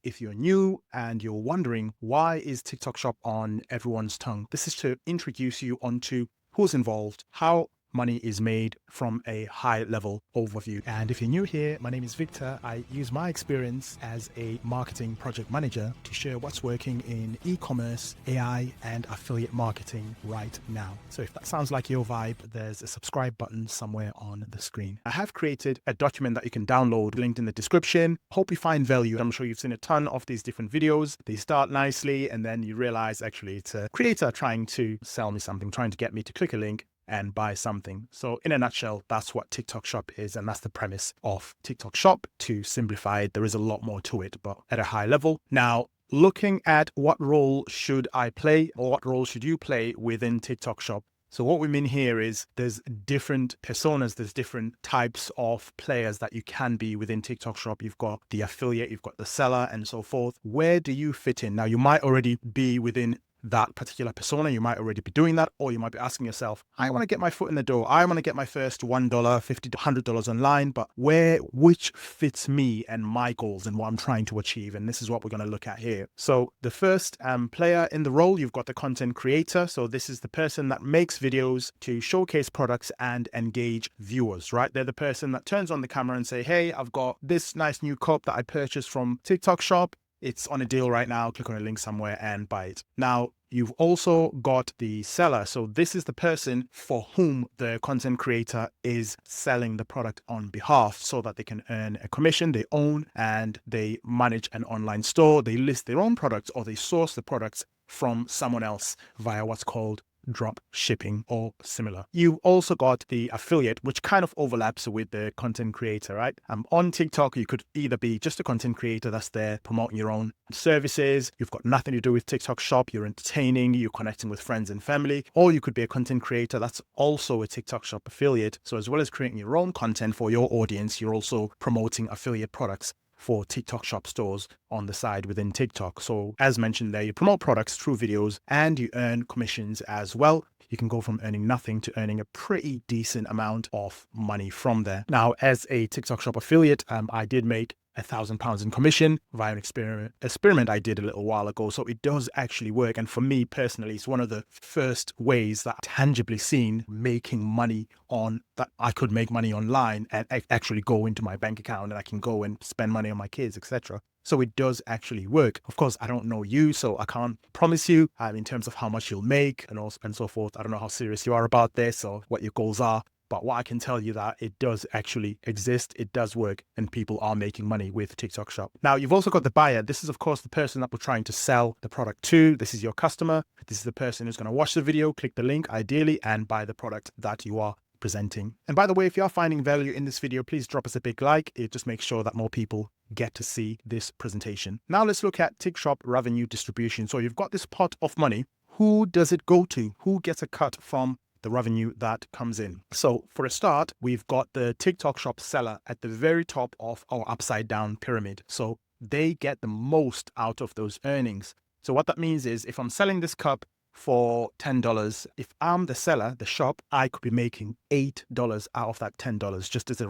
If you're new and you're wondering why is TikTok Shop on everyone's tongue, this is to introduce you onto who's involved, how money is made from a high level overview. And if you're new here, my name is Victor. I use my experience as a marketing project manager to share what's working in e-commerce, AI, and affiliate marketing right now. So if that sounds like your vibe, there's a subscribe button somewhere on the screen. I have created a document that you can download, linked in the description. Hope you find value. I'm sure you've seen a ton of these different videos. They start nicely and then you realize actually it's a creator trying to sell me something, trying to get me to click a link and buy something. So in a nutshell, that's what TikTok Shop is. And that's the premise of TikTok Shop. To simplify it, there is a lot more to it, but at a high level. Now, looking at what role should I play or what role should you play within TikTok Shop? So what we mean here is there's different personas, there's different types of players that you can be within TikTok Shop. You've got the affiliate, you've got the seller and so forth. Where do you fit in? Now, you might already be within that particular persona. You might already be doing that, or you might be asking yourself, I want to get my foot in the door. I want to get my first $1, $50, $100 online, but which fits me and my goals and what I'm trying to achieve? And this is what we're going to look at here. So the first player in the role, you've got the content creator. So this is the person that makes videos to showcase products and engage viewers, right? They're the person that turns on the camera and say, hey, I've got this nice new cup that I purchased from TikTok Shop. It's on a deal right now. Click on a link somewhere and buy it. Now, you've also got the seller. So this is the person for whom the content creator is selling the product on behalf so that they can earn a commission. They own and they manage an online store. They list their own products or they source the products from someone else via what's called drop shipping or similar. You've also got the affiliate, which kind of overlaps with the content creator, right? On TikTok, you could either be just a content creator that's there promoting your own services. You've got nothing to do with TikTok Shop. You're entertaining, you're connecting with friends and family, or you could be a content creator that's also a TikTok Shop affiliate. So as well as creating your own content for your audience, you're also promoting affiliate products for TikTok Shop stores on the side within TikTok. So as mentioned there, you promote products through videos and you earn commissions as well. You can go from earning nothing to earning a pretty decent amount of money from there. Now, as a TikTok Shop affiliate, I did make £1,000 in commission via an experiment I did a little while ago. So it does actually work. And for me personally, it's one of the first ways that I've tangibly seen making money on that I could make money online and actually go into my bank account and I can go and spend money on my kids, etc. So it does actually work. Of course, I don't know you, so I can't promise you in terms of how much you'll make and so forth. I don't know how serious you are about this or what your goals are. But what I can tell you that it does actually exist, it does work, and people are making money with TikTok Shop. Now, you've also got the buyer. This is, of course, the person that we're trying to sell the product to. This is your customer. This is the person who's going to watch the video, click the link, ideally, and buy the product that you are presenting. And by the way, if you are finding value in this video, please drop us a big like. It just makes sure that more people get to see this presentation. Now, let's look at TikTok Shop revenue distribution. So you've got this pot of money. Who does it go to? Who gets a cut from the revenue that comes in? So for a start, we've got the TikTok Shop seller at the very top of our upside down pyramid. So they get the most out of those earnings. So what that means is if I'm selling this cup for $10, if I'm the seller, the shop, I could be making $8 out of that $10, just as a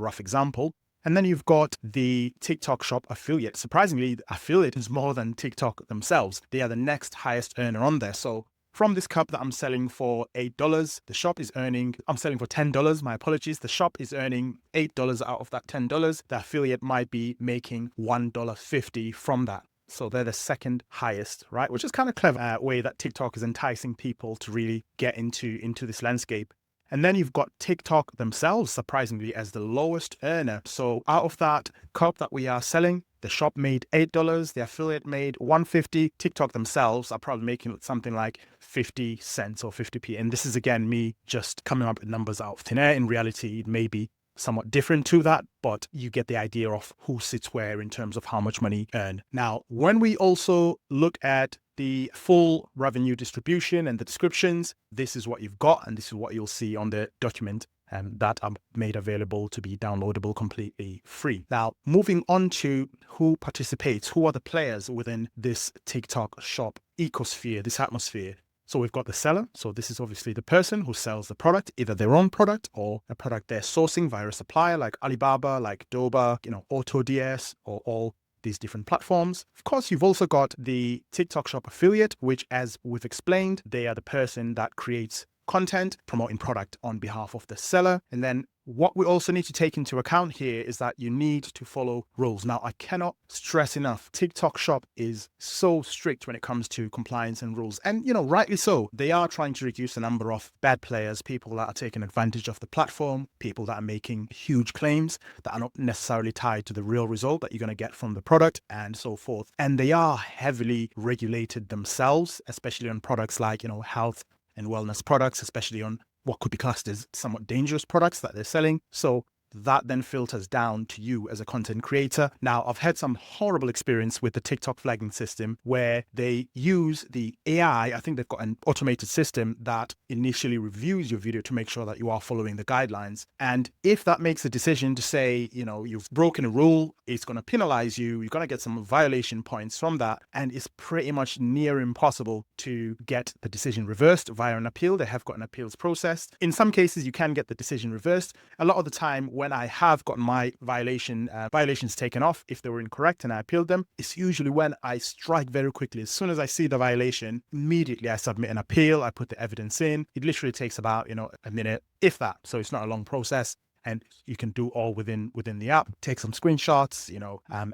rough example. And then you've got the TikTok Shop affiliate. Surprisingly, the affiliate is more than TikTok themselves. They are the next highest earner on there. So from this cup that I'm selling for $8, the shop is earning, I'm selling for $10, my apologies. The shop is earning $8 out of that $10. The affiliate might be making $1.50 from that. So they're the second highest, right? Which is kind of clever way that TikTok is enticing people to really get into this landscape. And then you've got TikTok themselves, surprisingly, as the lowest earner. So out of that cup that we are selling, the shop made $8, the affiliate made $1.50. TikTok themselves are probably making something like 50 cents or 50p. And this is, again, me just coming up with numbers out of thin air. In reality, it may be somewhat different to that, but you get the idea of who sits where in terms of how much money earned. Now, when we also look at the full revenue distribution and the descriptions, this is what you've got, and this is what you'll see on the document that are made available to be downloadable completely free. Now, moving on to who participates, who are the players within this TikTok Shop ecosphere, this atmosphere. So we've got the seller. So this is obviously the person who sells the product, either their own product or a product they're sourcing via a supplier like Alibaba, like Doba, AutoDS, or all these different platforms. Of course, you've also got the TikTok Shop affiliate, which, as we've explained, they are the person that creates content promoting product on behalf of the seller. And then what we also need to take into account here is that you need to follow rules. Now, I cannot stress enough, TikTok Shop is so strict when it comes to compliance and rules. And, rightly so. They are trying to reduce the number of bad players, people that are taking advantage of the platform, people that are making huge claims that are not necessarily tied to the real result that you're going to get from the product and so forth. And they are heavily regulated themselves, especially on products like, health and wellness products, especially on what could be classed as somewhat dangerous products that they're selling. So that then filters down to you as a content creator. Now, I've had some horrible experience with the TikTok flagging system where they use the AI. I think they've got an automated system that initially reviews your video to make sure that you are following the guidelines. And if that makes a decision to say, you've broken a rule, it's going to penalize you, you're going to get some violation points from that. And it's pretty much near impossible to get the decision reversed via an appeal. They have got an appeals process. In some cases, you can get the decision reversed. A lot of the time, when I have gotten my violations taken off, if they were incorrect and I appealed them, it's usually when I strike very quickly. As soon as I see the violation, immediately I submit an appeal, I put the evidence in. It literally takes about, a minute, if that. So it's not a long process. And you can do all within the app, take some screenshots,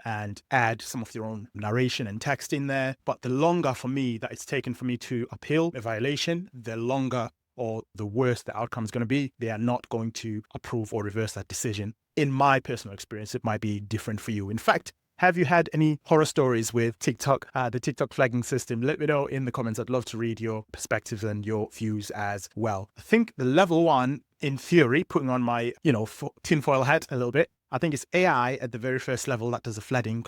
and add some of your own narration and text in there. But the longer for me that it's taken for me to appeal a violation, the longer or the worse the outcome is going to be. They are not going to approve or reverse that decision. In my personal experience, it might be different for you. In fact, have you had any horror stories with TikTok, the TikTok flagging system? Let me know in the comments. I'd love to read your perspectives and your views as well. I think the level one, in theory, putting on my, tinfoil hat a little bit, I think it's AI at the very first level that does the flagging,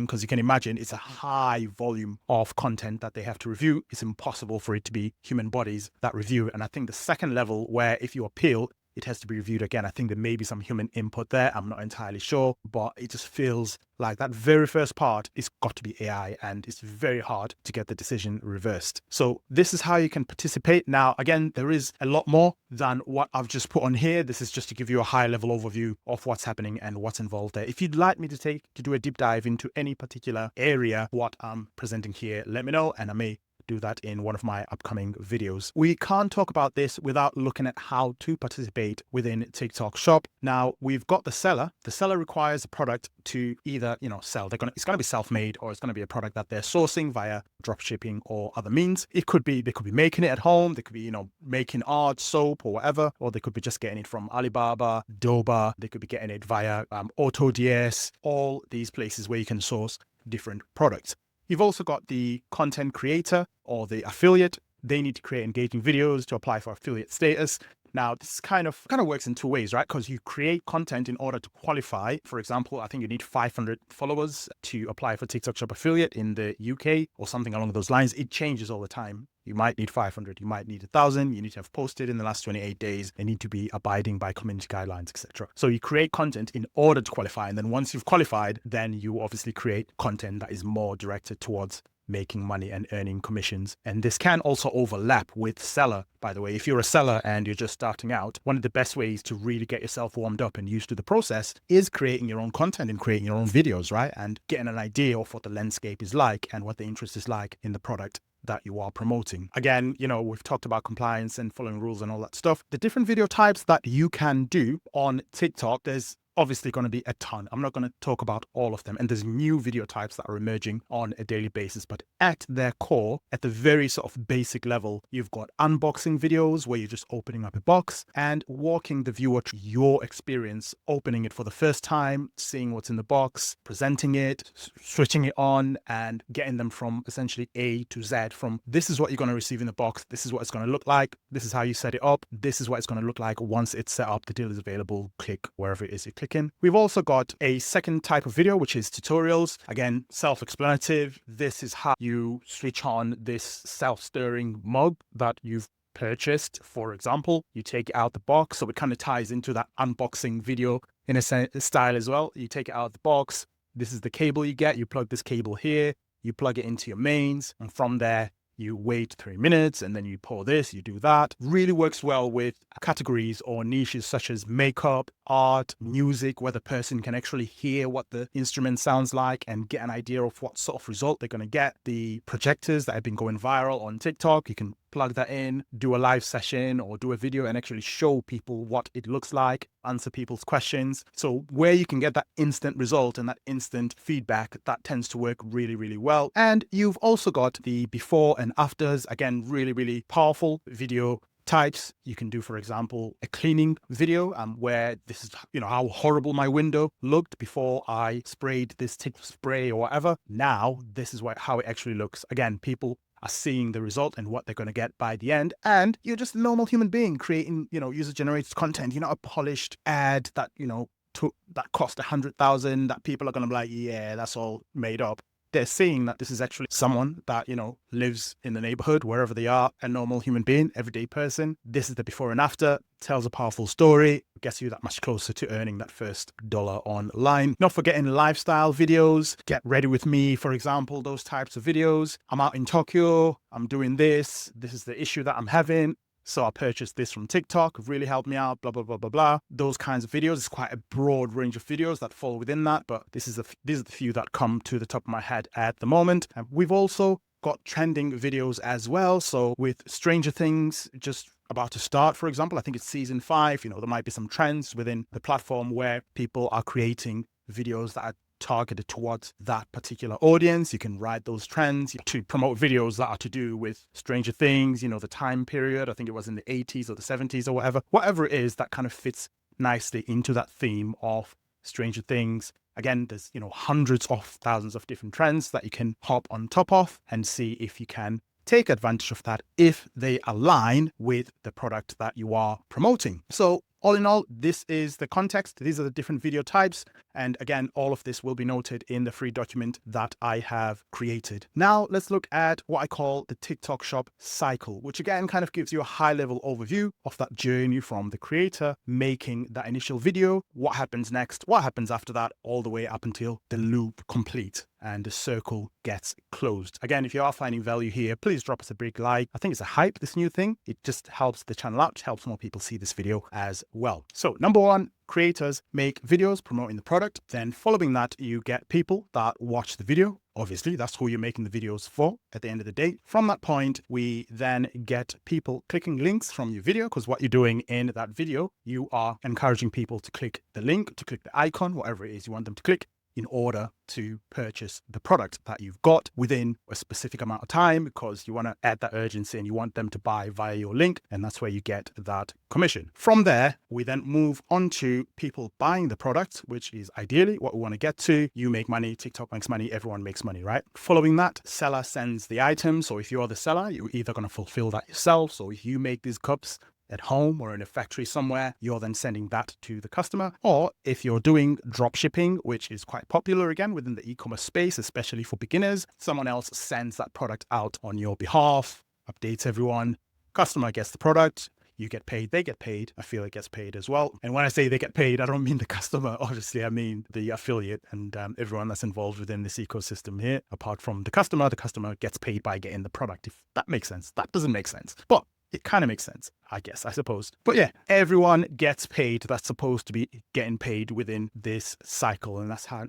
because you can imagine it's a high volume of content that they have to review. It's impossible for it to be human bodies that review it. And I think the second level, where if you appeal, it has to be reviewed again. I think there may be some human input there. I'm not entirely sure, but it just feels like that very first part is got to be AI, and it's very hard to get the decision reversed. So this is how you can participate. Now, again, there is a lot more than what I've just put on here. This is just to give you a high level overview of what's happening and what's involved there. If you'd like me to do a deep dive into any particular area, what I'm presenting here, let me know, and I may do that in one of my upcoming videos. We can't talk about this without looking at how to participate within TikTok Shop. Now, we've got the seller. The seller requires a product to either, sell. It's going to be self-made, or it's going to be a product that they're sourcing via drop shipping or other means. They could be making it at home. They could be, making art, soap, or whatever, or they could be just getting it from Alibaba, Doba. They could be getting it via AutoDS, all these places where you can source different products. You've also got the content creator or the affiliate. They need to create engaging videos to apply for affiliate status. Now, this kind of works in two ways, right? Because you create content in order to qualify. For example, I think you need 500 followers to apply for TikTok Shop affiliate in the UK or something along those lines. It changes all the time. You might need 500, you might need 1,000, you need to have posted in the last 28 days, they need to be abiding by community guidelines, etc. So you create content in order to qualify. And then once you've qualified, then you obviously create content that is more directed towards making money and earning commissions. And this can also overlap with seller, by the way. If you're a seller and you're just starting out, one of the best ways to really get yourself warmed up and used to the process is creating your own content and creating your own videos, right? And getting an idea of what the landscape is like and what the interest is like in the product that you are promoting. Again, we've talked about compliance and following rules and all that stuff. The different video types that you can do on TikTok, there's obviously going to be a ton. I'm not going to talk about all of them. And there's new video types that are emerging on a daily basis. But at their core, at the very sort of basic level, you've got unboxing videos where you're just opening up a box and walking the viewer through your experience, opening it for the first time, seeing what's in the box, presenting it, switching it on, and getting them from essentially A to Z, from this is what you're going to receive in the box, this is what it's going to look like, this is how you set it up, this is what it's going to look like once it's set up, the deal is available, click wherever it is you click in. We've also got a second type of video, which is tutorials. Again, self-explanatory. This is how you switch on this self-stirring mug that you've purchased. For example, you take it out the box. So it kind of ties into that unboxing video in a style as well. You take it out of the box. This is the cable you get. You plug this cable here. You plug it into your mains. And from there, you wait 3 minutes and then you pour this, you do that. Really works well with categories or niches such as makeup, art, music, where the person can actually hear what the instrument sounds like and get an idea of what sort of result they're going to get. The projectors that have been going viral on TikTok, you can plug that in, do a live session or do a video and actually show people what it looks like, answer people's questions. So where you can get that instant result and that instant feedback, that tends to work really, really well. And you've also got the before and afters. Again, really, really powerful video types. You can do, for example, a cleaning video where this is, how horrible my window looked before I sprayed this tip spray or whatever. Now, this is how it actually looks. Again, people are seeing the result and what they're going to get by the end. And you're just a normal human being creating, user-generated content. You're not a polished ad that, that cost 100,000 that people are going to be like, yeah, that's all made up. They're seeing that this is actually someone that, lives in the neighborhood, wherever they are, a normal human being, everyday person. This is the before and after, tells a powerful story, gets you that much closer to earning that first dollar online. Not forgetting lifestyle videos, get ready with me, for example, those types of videos. I'm out in Tokyo, I'm doing this is the issue that I'm having. So I purchased this from TikTok, really helped me out, blah, blah, blah, blah, blah. Those kinds of videos. It's quite a broad range of videos that fall within that, but these are the few that come to the top of my head at the moment. And we've also got trending videos as well. So with Stranger Things just about to start, for example, I think it's season 5, there might be some trends within the platform where people are creating videos that are targeted towards that particular audience. You can ride those trends to promote videos that are to do with Stranger Things, the time period. I think it was in the 80s or the 70s or whatever it is that kind of fits nicely into that theme of Stranger Things. Again, there's, hundreds of thousands of different trends that you can hop on top of and see if you can take advantage of that if they align with the product that you are promoting. So all in all, this is the context. These are the different video types. And again, all of this will be noted in the free document that I have created. Now, let's look at what I call the TikTok Shop cycle, which again kind of gives you a high level overview of that journey from the creator making that initial video, what happens next, what happens after that, all the way up until the loop complete and the circle gets closed. Again, if you are finding value here, please drop us a big like. I think it's a hype, this new thing. It just helps the channel out, helps more people see this video as well. So number one, creators make videos promoting the product. Then following that, you get people that watch the video. Obviously, that's who you're making the videos for at the end of the day. From that point, we then get people clicking links from your video, because what you're doing in that video, you are encouraging people to click the link, to click the icon, whatever it is you want them to click, in order to purchase the product that you've got within a specific amount of time, because you want to add that urgency and you want them to buy via your link. And that's where you get that commission. From there, we then move on to people buying the product, which is ideally what we want to get to. You make money, TikTok makes money, everyone makes money, right? Following that, seller sends the item. So if you're the seller, you're either going to fulfill that yourself. So if you make these cups at home or in a factory somewhere, you're then sending that to the customer. Or if you're doing drop shipping, which is quite popular again within the e-commerce space, especially for beginners, someone else sends that product out on your behalf, updates everyone, customer gets the product, you get paid, they get paid, affiliate gets paid as well. And when I say they get paid, I don't mean the customer, obviously, I mean the affiliate and everyone that's involved within this ecosystem here. Apart from the customer gets paid by getting the product, if that makes sense. That doesn't make sense, but it kind of makes sense, I guess, I suppose. But yeah, everyone gets paid that's supposed to be getting paid within this cycle. And that's how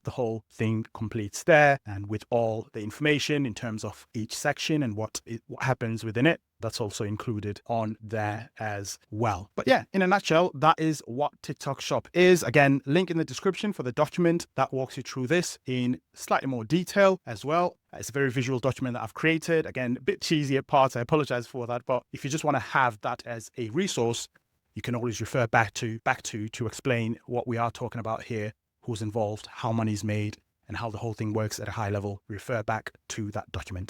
the whole thing completes there. And with all the information in terms of each section and what happens within it, that's also included on there as well. But yeah, in a nutshell, that is what TikTok Shop is. Again, link in the description for the document that walks you through this in slightly more detail as well. It's a very visual document that I've created. Again, a bit cheesy at parts. I apologize for that. But if you just want to have that as a resource, you can always refer back to explain what we are talking about here, who's involved, how money's made, and how the whole thing works at a high level. Refer back to that document.